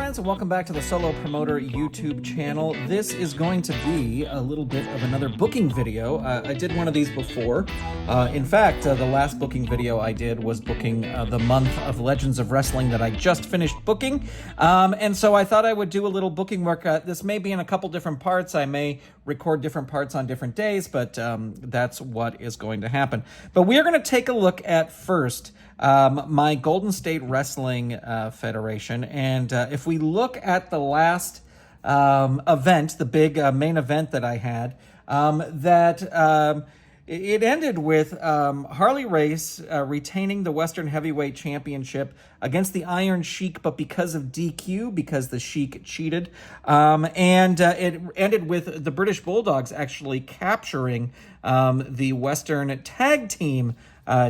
friends, and welcome back to the Solo Promoter YouTube channel. This is going to be a little bit of another booking video. I did one of these before. In fact, the last booking video I did was booking the month of Legends of Wrestling that I just finished booking. And so I thought I would do a little booking work. This may be in a couple different parts. I may record different parts on different days, but that's what is going to happen. But we are going to take a look at first my Golden State Wrestling Federation. And if we look at the last event, the big main event that I had, it ended with Harley Race retaining the Western Heavyweight Championship against the Iron Sheik, but because of DQ, because the Sheik cheated. And it ended with the British Bulldogs actually capturing the Western Tag Team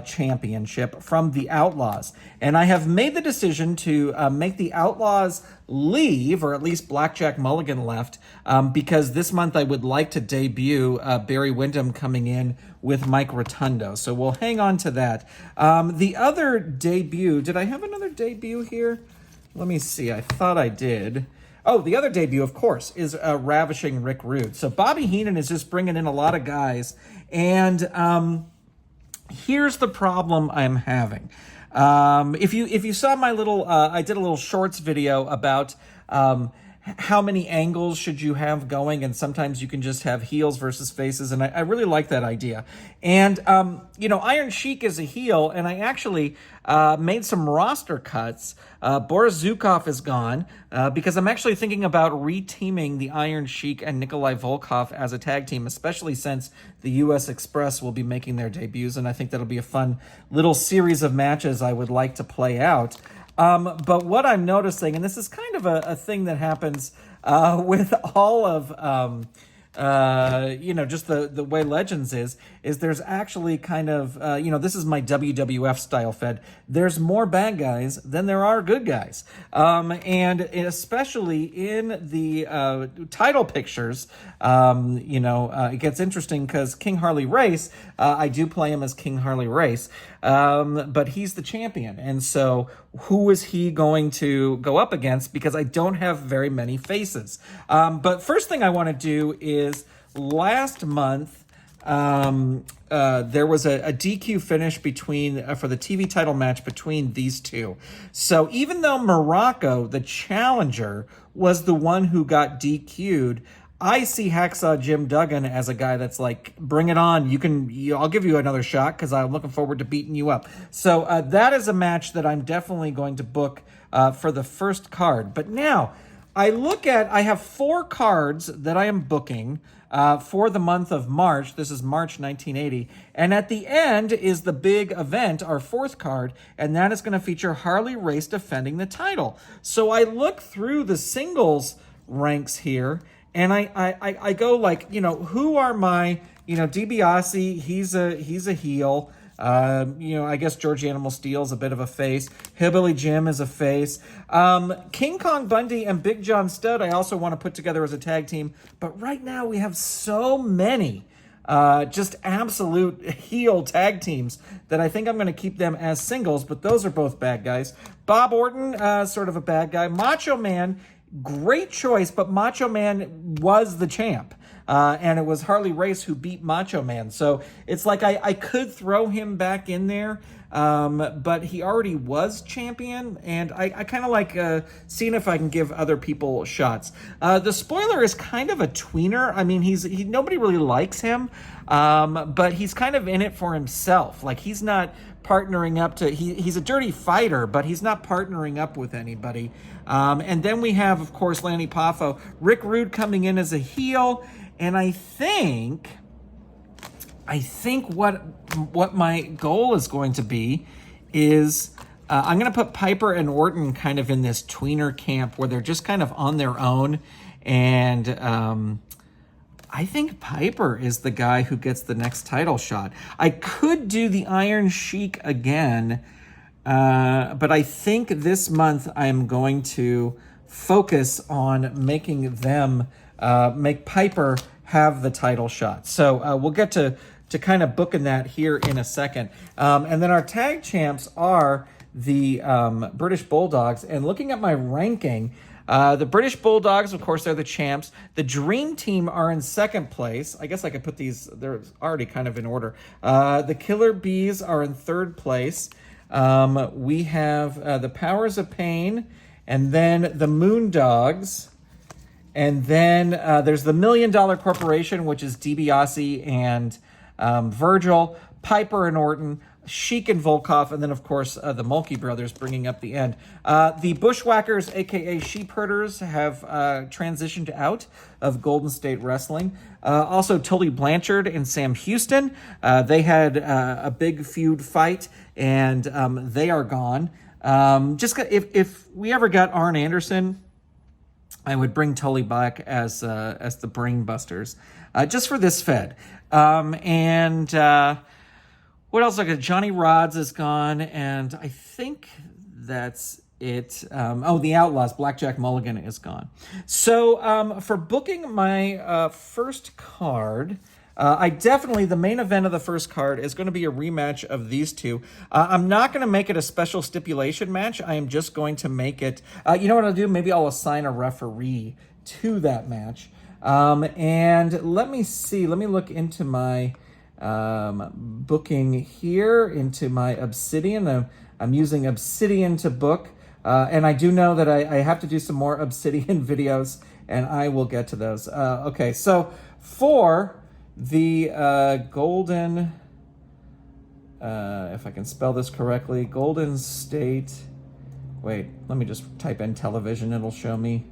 Championship from the Outlaws. And I have made the decision to make the Outlaws leave, or at least Blackjack Mulligan left, because this month I would like to debut Barry Windham coming in with Mike Rotundo. So we'll hang on to that. The other debut, did I have another debut here? Let me see, I thought I did. Oh, the other debut, of course, is Ravishing Rick Rude. So Bobby Heenan is just bringing in a lot of guys, and here's the problem I'm having. If you saw my little, I did a little shorts video about how many angles should you have going, and sometimes you can just have heels versus faces, and I really like that idea. And, Iron Sheik is a heel, and I actually made some roster cuts. Boris Zukov is gone because I'm actually thinking about reteaming the Iron Sheik and Nikolai Volkov as a tag team, especially since the US Express will be making their debuts, and I think that'll be a fun little series of matches I would like to play out. But what I'm noticing, and this is kind of a thing that happens with all of, just the way Legends is there's actually kind of, this is my WWF style fed. There's more bad guys than there are good guys. And especially in the title pictures, it gets interesting because King Harley Race, I do play him as King Harley Race, but he's the champion. And so who is he going to go up against? Because I don't have very many faces. But first thing I want to do is last month, there was a DQ finish for the TV title match between these two. So even though Morocco, the challenger, was the one who got DQ'd, I see Hacksaw Jim Duggan as a guy that's like, bring it on. I'll give you another shot because I'm looking forward to beating you up. So that is a match that I'm definitely going to book for the first card. But now I have 4 cards that I am booking for the month of March. This is March 1980. And at the end is the big event, our 4th card, and that is going to feature Harley Race defending the title. So I look through the singles ranks here, and I go like, who are my, DiBiase, he's a heel. I guess George Animal Steel's a bit of a face. Hillbilly Jim is a face. King Kong Bundy and Big John Studd I also want to put together as a tag team. But right now we have so many just absolute heel tag teams that I think I'm going to keep them as singles, but those are both bad guys. Bob Orton, sort of a bad guy. Macho Man, great choice, but Macho Man was the champ. And it was Harley Race who beat Macho Man. So it's like I could throw him back in there, but he already was champion, and I kind of like seeing if I can give other people shots. The spoiler is kind of a tweener. I mean, nobody really likes him, but he's kind of in it for himself. Like, he's not partnering up to, he's a dirty fighter, but he's not partnering up with anybody. And then we have, of course, Lanny Poffo. Rick Rude coming in as a heel. And I think what my goal is going to be is I'm going to put Piper and Orton kind of in this tweener camp where they're just kind of on their own. And I think Piper is the guy who gets the next title shot. I could do the Iron Sheik again, but I think this month I'm going to focus on making them make Piper have the title shot. So we'll get to kind of booking that here in a second. And then our tag champs are the British Bulldogs. And looking at my ranking, The British Bulldogs, of course, they're the champs. The Dream Team are in second place. I guess I could put these, they're already kind of in order. The Killer Bees are in third place. We have the Powers of Pain, and then the Moondogs. And then there's the $1 Million Corporation, which is DiBiase and Virgil, Piper and Orton, Sheik and Volkov, and then, of course, the Mulkey brothers bringing up the end. The Bushwhackers, a.k.a. Sheep Herders, have transitioned out of Golden State Wrestling. Also, Tully Blanchard and Sam Houston. They had a big feud fight, and they are gone. If we ever got Arn Anderson, I would bring Tully back as the Brain Busters, just for this Fed. What else? Like Johnny Rods is gone, and I think that's it. The Outlaws, Blackjack Mulligan is gone. So for booking my first card, the main event of the first card is going to be a rematch of these two. I'm not going to make it a special stipulation match. I am just going to make it, you know what I'll do? Maybe I'll assign a referee to that match. And let me see, let me look into my booking here, into my Obsidian. I'm using Obsidian to book. And I do know that I have to do some more Obsidian videos, and I will get to those. Okay, so for the Golden, if I can spell this correctly, Golden State, wait, let me just type in television, it'll show me.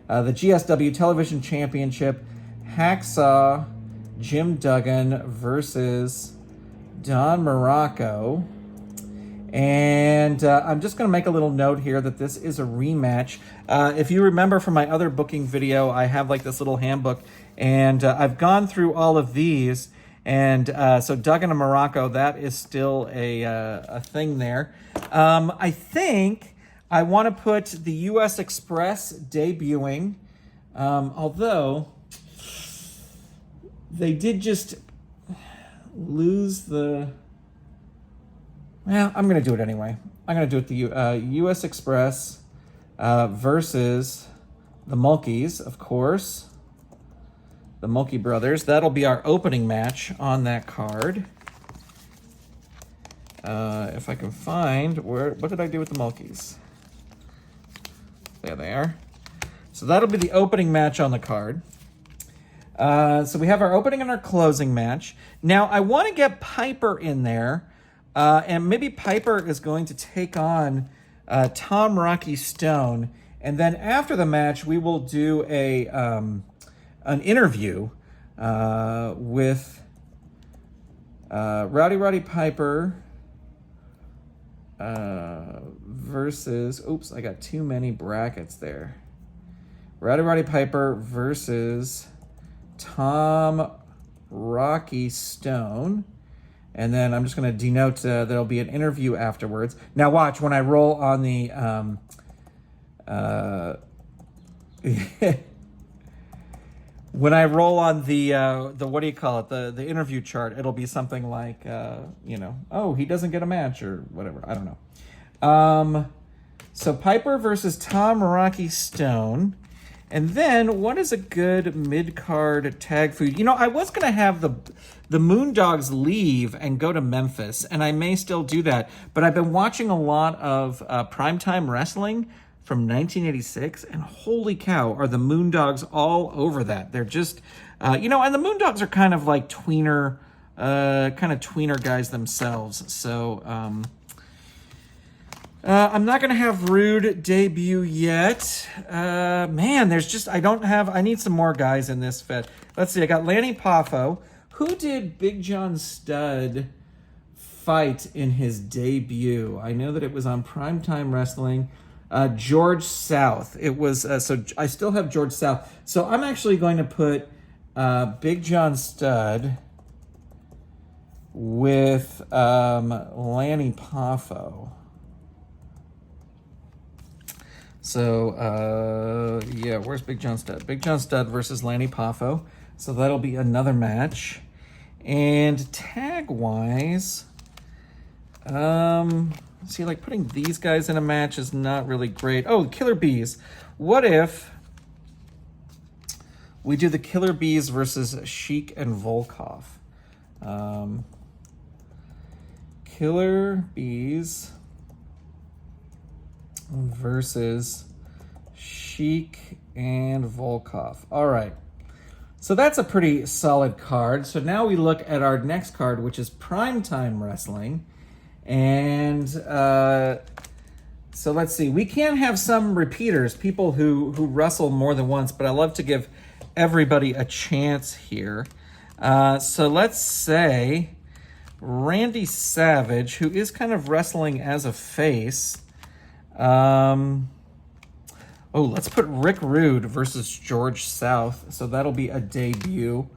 The GSW Television Championship, Hacksaw Jim Duggan versus Don Morocco. And I'm just going to make a little note here that this is a rematch. If you remember from my other booking video, I have like this little handbook, and I've gone through all of these. And so Duggan and Morocco, that is still a thing there. I think I want to put the U.S. Express debuting, although they did just lose the... Well, I'm going to do it anyway. I'm going to do it the U.S. Express versus the Mulkeys, of course. The Mulkey brothers. That'll be our opening match on that card. If I can find what did I do with the Mulkeys? There they are. So that'll be the opening match on the card. So we have our opening and our closing match. Now, I want to get Piper in there, and maybe Piper is going to take on Tom Rocky Stone, and then after the match, we will do an interview with Roddy Piper versus... Oops, I got too many brackets there. Roddy Piper versus Tom Rocky Stone. And then I'm just going to denote there'll be an interview afterwards. Now watch, when I roll on the... when I roll on the what do you call it? The interview chart, it'll be something like, oh, he doesn't get a match or whatever. I don't know. So Piper versus Tom Rocky Stone. And then, what is a good mid-card tag feud? I was going to have the Moondogs leave and go to Memphis, and I may still do that. But I've been watching a lot of Primetime Wrestling from 1986, and holy cow, are the Moondogs all over that. They're just, and the Moondogs are kind of like tweener guys themselves. So, I'm not going to have Rude debut yet. I need some more guys in this Fed. Let's see, I got Lanny Poffo. Who did Big John Studd fight in his debut? I know that it was on Primetime Wrestling. George South. It was, so I still have George South. So I'm actually going to put Big John Studd with Lanny Poffo. So, where's Big John Studd? Big John Studd versus Lanny Poffo. So that'll be another match. And tag-wise, putting these guys in a match is not really great. Oh, Killer Bees. What if we do the Killer Bees versus Sheik and Volkov? Killer Bees versus Sheik and Volkov. All right. So that's a pretty solid card. So now we look at our next card, which is Primetime Wrestling. And so let's see. We can have some repeaters, people who wrestle more than once, but I love to give everybody a chance here. So let's say Randy Savage, who is kind of wrestling as a face. Oh, let's put Rick Rude versus George South. So that'll be a debut.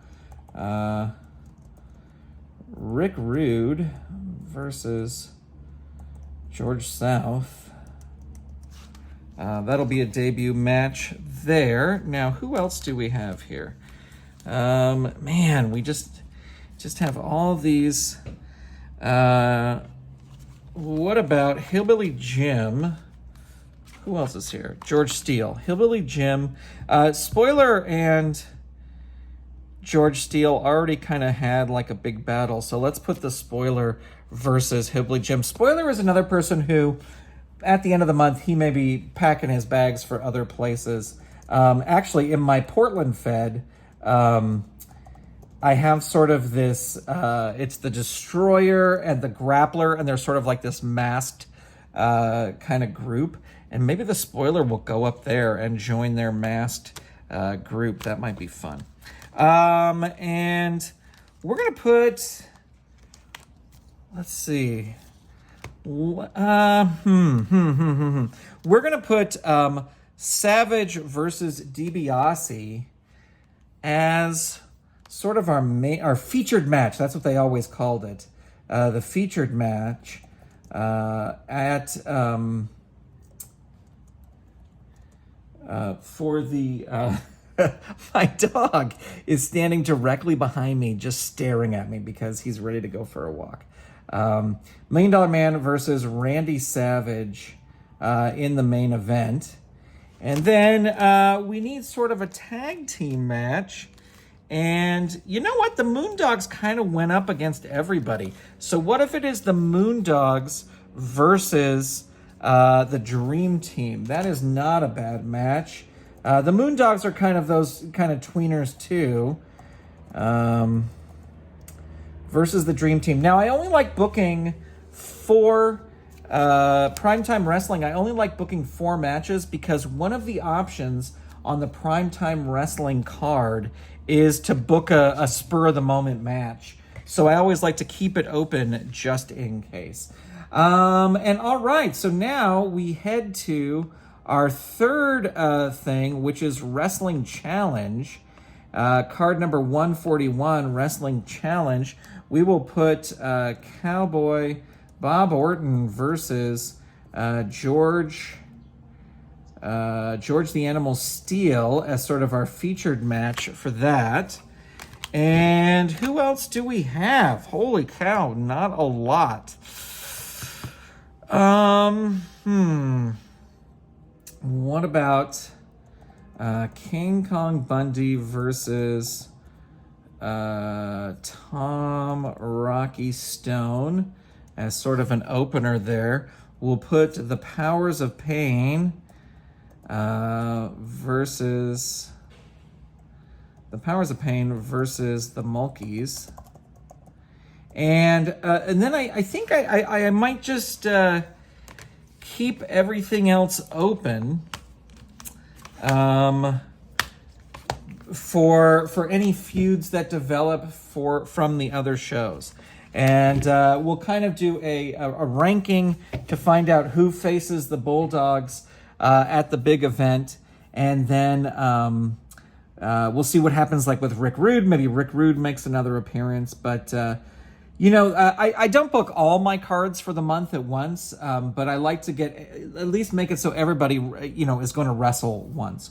Rick Rude versus George South. That'll be a debut match there. Now, who else do we have here? Man, we just have all these. What about Hillbilly Jim? Who else is here? George Steele. Hillbilly Jim. Spoiler and George Steele already kind of had like a big battle. So let's put the Spoiler versus Hillbilly Jim. Spoiler is another person who, at the end of the month, he may be packing his bags for other places. Actually, in my Portland Fed, I have sort of this, it's the Destroyer and the Grappler, and they're sort of like this masked kind of group. And maybe the Spoiler will go up there and join their masked group. That might be fun. And we're going to put, let's see. We're going to put Savage versus DiBiase as sort of our featured match. That's what they always called it. The featured match at for the my dog is standing directly behind me, just staring at me because he's ready to go for a walk. $1 Million Man versus Randy Savage in the main event. And then we need sort of a tag team match. And you know what? The Moondogs kind of went up against everybody. So what if it is the Moondogs versus the Dream Team? That is not a bad match. The Moondogs are kind of those kind of tweeners too. Versus the Dream Team. Now, I only like booking for Primetime Wrestling. I only like booking 4 matches because one of the options on the Primetime Wrestling card is to book a spur-of-the-moment match. So I always like to keep it open just in case. And all right, so now we head to our third thing, which is Wrestling Challenge. Card number 141, Wrestling Challenge. We will put Cowboy Bob Orton versus George the Animal Steel as sort of our featured match for that. And who else do we have? Holy cow, not a lot. What about King Kong Bundy versus Tom Rocky Stone as sort of an opener there? We'll put the Powers of Pain versus the Mulkeys. And then I think I might just keep everything else open for any feuds that develop from the other shows. And we'll kind of do a ranking to find out who faces the Bulldogs at the big event. And then we'll see what happens like with Rick Rude. Maybe Rick Rude makes another appearance. But I don't book all my cards for the month at once, but I like to get at least make it so everybody, is going to wrestle once.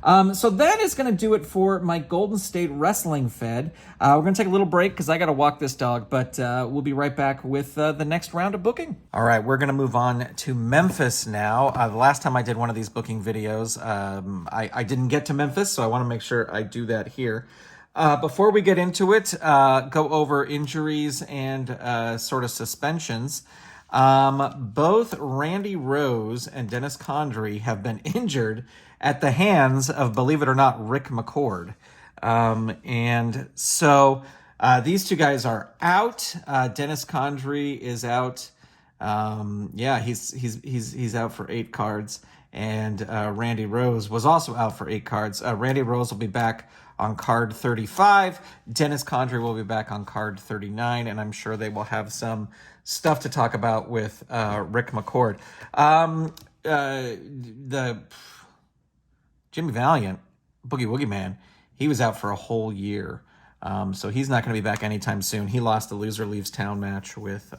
So that is going to do it for my Golden State Wrestling Fed. We're going to take a little break because I got to walk this dog, but we'll be right back with the next round of booking. All right, we're going to move on to Memphis now. The last time I did one of these booking videos, I didn't get to Memphis, so I want to make sure I do that here. Before we get into it, go over injuries and sort of suspensions. Both Randy Rose and Dennis Condrey have been injured at the hands of, believe it or not, Rick McCord. And so these two guys are out. Dennis Condrey is out. He's out for 8 cards. And Randy Rose was also out for 8 cards. Randy Rose will be back on card 35. Dennis Condrey will be back on card 39, and I'm sure they will have some stuff to talk about with Rick McCord. The Jimmy Valiant, Boogie Woogie Man, he was out for a whole year, so he's not going to be back anytime soon. He lost the Loser Leaves Town match with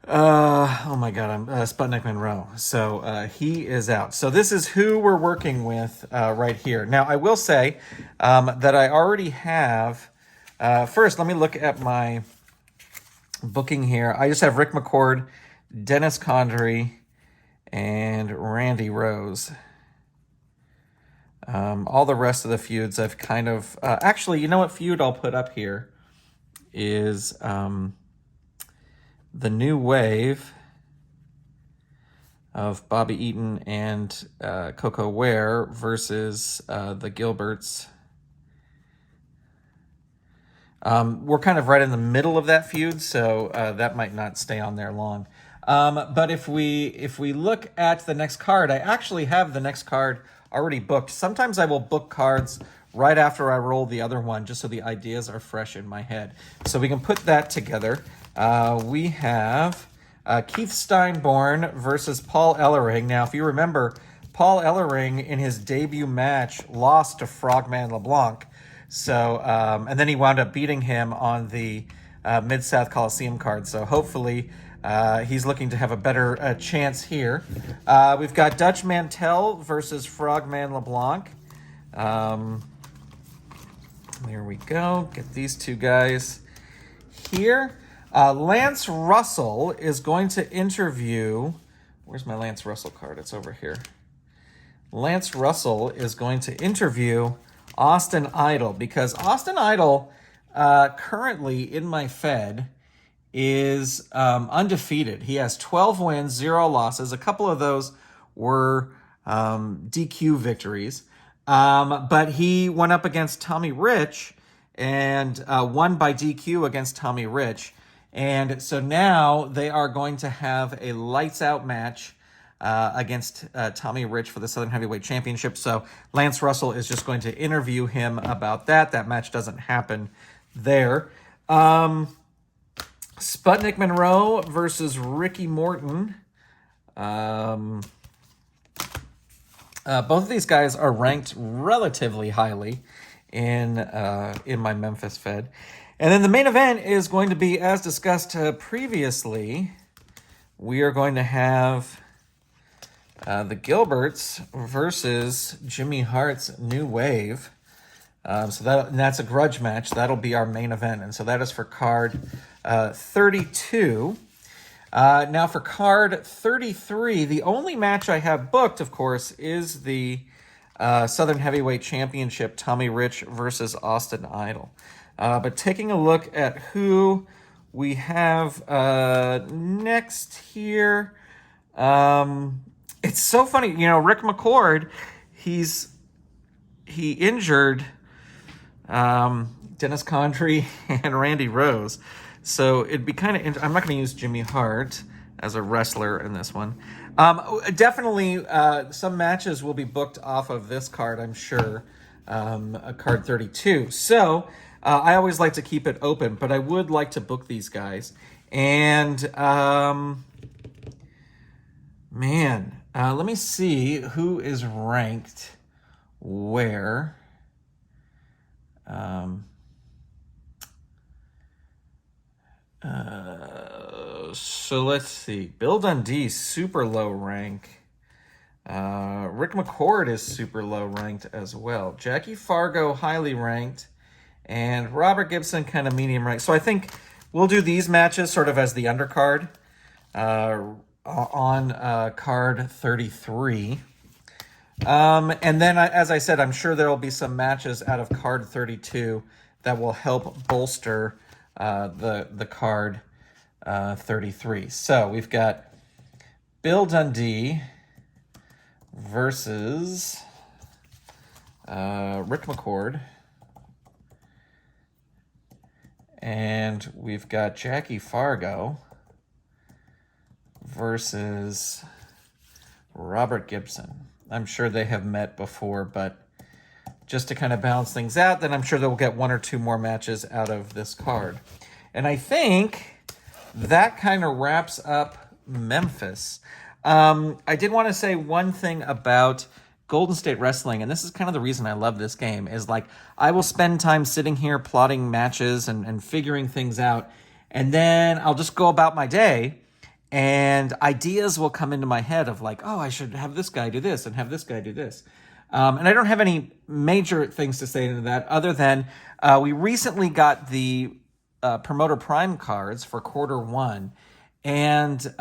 Sputnik Monroe. So he is out. So this is who we're working with right here. Now, I will say that I already have... first, let me look at my booking here. I just have Rick McCord, Dennis Condrey, and Randy Rose. All the rest of the feuds I've kind of... actually, you know what feud I'll put up here is... the New Wave of Bobby Eaton and Coco Ware versus the Gilberts. We're kind of right in the middle of that feud, so that might not stay on there long. But if we look at the next card, I actually have the next card already booked. Sometimes I will book cards right after I roll the other one, just so the ideas are fresh in my head. So we can put that together. We have Keith Steinborn versus Paul Ellering. Now, if you remember, Paul Ellering in his debut match lost to Frogman LeBlanc. So, and then he wound up beating him on the Mid-South Coliseum card. So hopefully he's looking to have a better chance here. We've got Dutch Mantell versus Frogman LeBlanc. There we go. Get these two guys here. Lance Russell is going to interview... Where's my Lance Russell card? It's over here. Lance Russell is going to interview Austin Idol, because Austin Idol, currently in my Fed, is undefeated. He has 12 wins, 0 losses. A couple of those were DQ victories. But he went up against Tommy Rich and won by DQ against Tommy Rich. And so now they are going to have a lights-out match against Tommy Rich for the Southern Heavyweight Championship. So Lance Russell is just going to interview him about that. That match doesn't happen there. Sputnik Monroe versus Ricky Morton. Both of these guys are ranked relatively highly in my Memphis Fed. And then the main event is going to be, as discussed previously, we are going to have the Gilberts versus Jimmy Hart's New Wave. So that's a grudge match. That'll be our main event. And so that is for card 32. Now for card 33, the only match I have booked, of course, is the Southern Heavyweight Championship, Tommy Rich versus Austin Idol. But taking a look at who we have next here, it's so funny. Rick McCord, he injured Dennis Condrey and Randy Rose. So it'd be kind of... I'm not going to use Jimmy Hart as a wrestler in this one. Definitely some matches will be booked off of this card, I'm sure, card 32. So I always like to keep it open, but I would like to book these guys. And, let me see who is ranked where. So let's see. Bill Dundee, super low rank. Rick McCord is super low ranked as well. Jackie Fargo, highly ranked. And Robert Gibson, kind of medium ranked. So I think we'll do these matches sort of as the undercard on card 33. And then, as I said, I'm sure there will be some matches out of card 32 that will help bolster the card 33. So we've got Bill Dundee versus Rick McCord. And we've got Jackie Fargo versus Robert Gibson. I'm sure they have met before, but just to kind of balance things out, then I'm sure they'll get one or two more matches out of this card. And I think that kind of wraps up Memphis. I did want to say one thing about Golden State Wrestling, and this is kind of the reason I love this game, is like I will spend time sitting here plotting matches and figuring things out, and then I'll just go about my day, and ideas will come into my head of like, oh, I should have this guy do this and have this guy do this. And I don't have any major things to say into that other than we recently got the Promoter Prime cards for Q1, and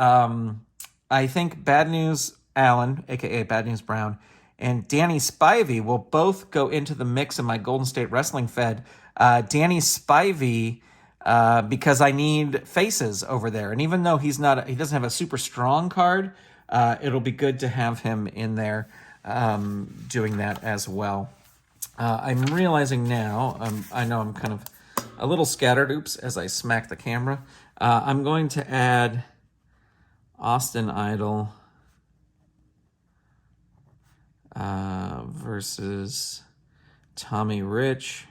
I think Bad News Allen, aka Bad News Brown, and Danny Spivey will both go into the mix in my Golden State Wrestling Fed. Danny Spivey, because I need faces over there. And even though he doesn't have a super strong card, it'll be good to have him in there doing that as well. I'm realizing now, I know I'm kind of a little scattered, oops, as I smack the camera. I'm going to add Austin Idol versus Tommy Rich.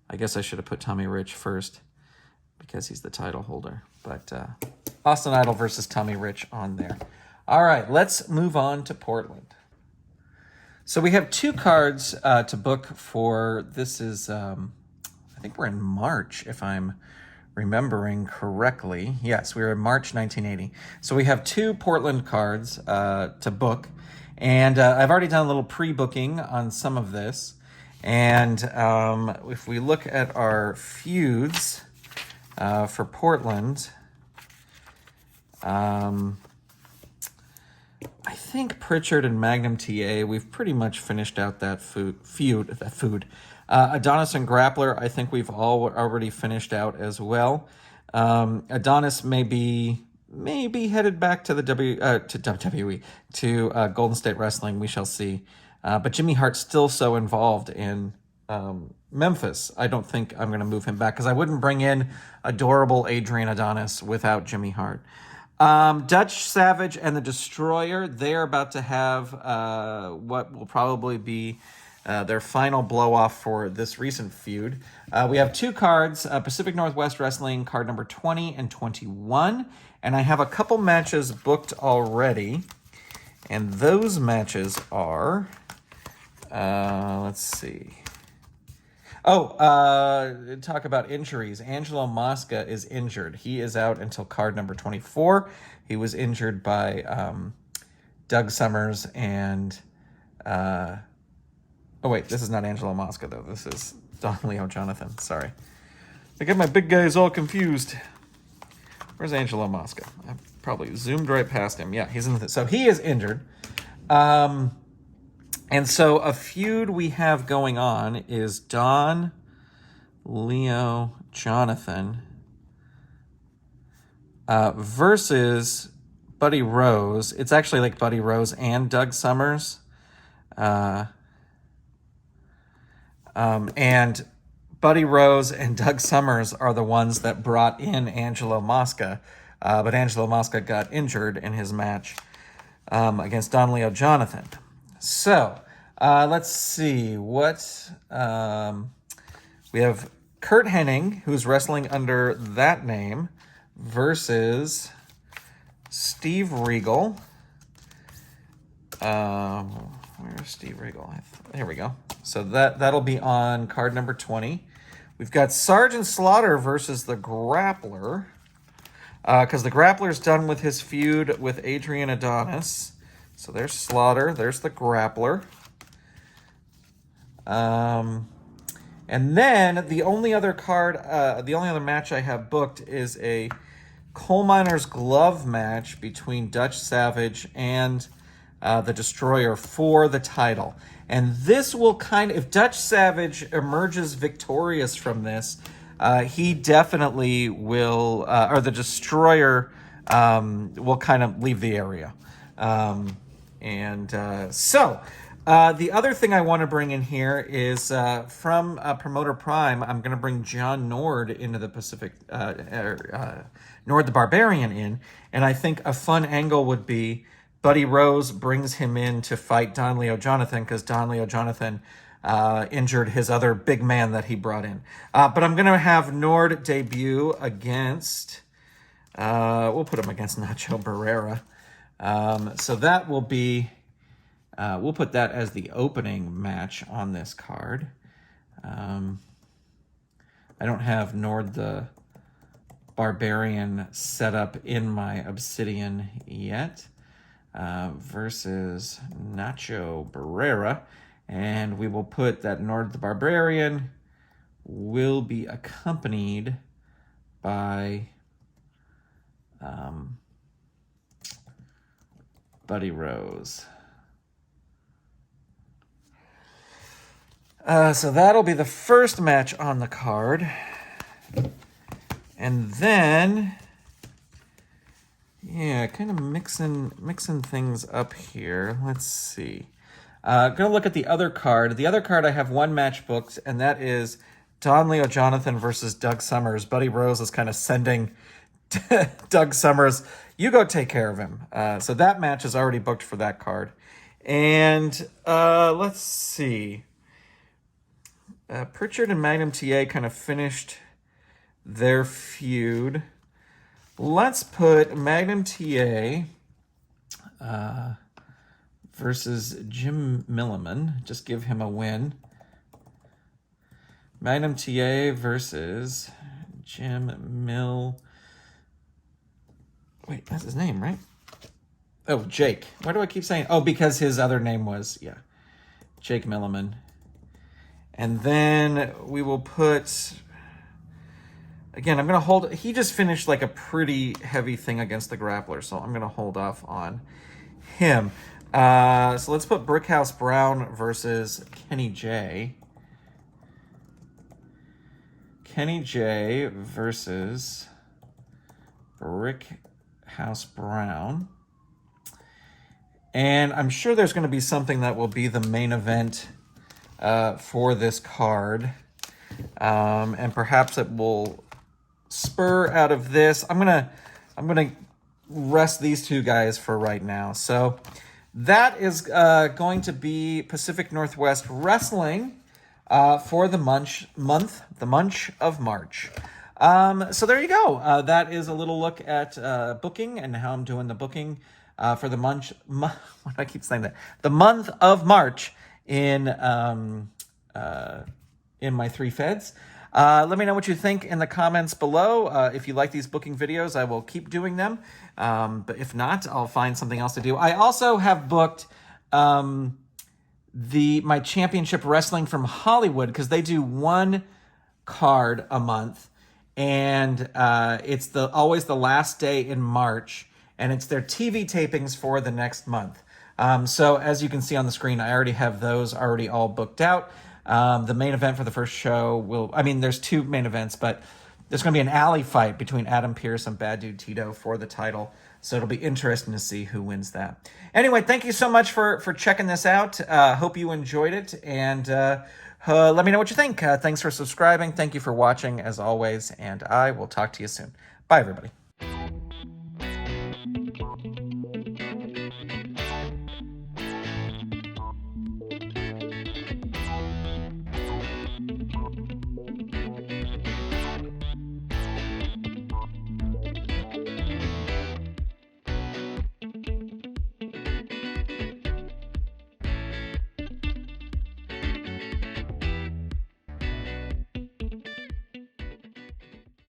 I guess I should have put Tommy Rich first because he's the title holder. But Austin Idol versus Tommy Rich on there. All right, let's move on to Portland. So we have two cards to book for, this is, I think we're in March, if I'm remembering correctly. Yes, we were in March 1980. So we have two Portland cards to book. And I've already done a little pre-booking on some of this. And if we look at our feuds for Portland, I think Pritchard and Magnum TA, we've pretty much finished out that feud. Adonis and Grappler, I think we've already finished out as well. Adonis may be headed back to the WWE, to Golden State Wrestling. We shall see. But Jimmy Hart's still so involved in Memphis. I don't think I'm going to move him back because I wouldn't bring in adorable Adrian Adonis without Jimmy Hart. Dutch Savage and the Destroyer, they're about to have what will probably be their final blow-off for this recent feud. We have two cards, Pacific Northwest Wrestling, card number 20 and 21. And I have a couple matches booked already. And those matches are... let's see. Talk about injuries. Angelo Mosca is injured. He is out until card number 24. He was injured by Doug Summers and... this is not Angelo Mosca, though. This is Don Leo Jonathan. Sorry. I get my big guys all confused. Where's Angelo Mosca? I probably zoomed right past him. Yeah, he's in so he is injured. And so a feud we have going on is Don Leo Jonathan versus Buddy Rose. It's actually like Buddy Rose and Doug Summers. And Buddy Rose and Doug Summers are the ones that brought in Angelo Mosca, but Angelo Mosca got injured in his match against Don Leo Jonathan. So let's see what we have. Kurt Hennig, who's wrestling under that name, versus Steve Regal. Where's Steve Regal? Here we go. So that'll be on card number 20. We've got Sergeant Slaughter versus the Grappler. Because the Grappler's done with his feud with Adrian Adonis. So there's Slaughter. There's the Grappler. And then the only other card, the only other match I have booked is a Coal Miner's Glove match between Dutch Savage and the Destroyer for the title. And this will if Dutch Savage emerges victorious from this, he definitely will, or the Destroyer will kind of leave the area. The other thing I want to bring in here is from Promoter Prime, I'm going to bring John Nord into the Pacific, Nord the Barbarian in, and I think a fun angle would be Buddy Rose brings him in to fight Don Leo Jonathan, because Don Leo Jonathan injured his other big man that he brought in. But I'm going to have Nord debut against, we'll put him against Nacho Barrera. So that will be, we'll put that as the opening match on this card. I don't have Nord the Barbarian set up in my Obsidian yet. Versus Nacho Barrera. And we will put that Nord the Barbarian will be accompanied by Buddy Rose. So that'll be the first match on the card. And then, yeah, kind of mixing things up here. Let's see. Gonna look at the other card. The other card I have one match booked, and that is Don Leo Jonathan versus Doug Summers. Buddy Rose is kind of sending Doug Summers, you go take care of him. So that match is already booked for that card. And let's see. Pritchard and Magnum TA kind of finished their feud. Let's put Magnum TA versus Jim Milliman. Just give him a win. Magnum TA versus Jim Wait, that's his name, right? Oh, Jake. Why do I keep saying... Oh, because his other name was... Yeah. Jake Milliman. And then we will put... Again, I'm going to hold... He just finished like a pretty heavy thing against the Grappler, so I'm going to hold off on him. So let's put Brickhouse Brown versus Kenny J. Kenny J versus Brickhouse Brown. And I'm sure there's going to be something that will be the main event for this card. And perhaps it will spur out of this. I'm gonna rest these two guys for right now. So that is going to be Pacific Northwest Wrestling for the month of March. So there you go. That is a little look at booking and how I'm doing the booking for the month. Why do I keep saying that? The month of March in my three feds. Let me know what you think in the comments below. If you like these booking videos, I will keep doing them. But if not, I'll find something else to do. I also have booked my Championship Wrestling from Hollywood, because they do one card a month, and it's always the last day in March, and it's their TV tapings for the next month. So as you can see on the screen, I already have those already all booked out. The main event for the first show there's two main events, but there's going to be an alley fight between Adam Pearce and Bad Dude Tito for the title. So it'll be interesting to see who wins that. Anyway, thank you so much for checking this out. Hope you enjoyed it, and let me know what you think. Thanks for subscribing. Thank you for watching, as always, and I will talk to you soon. Bye, everybody.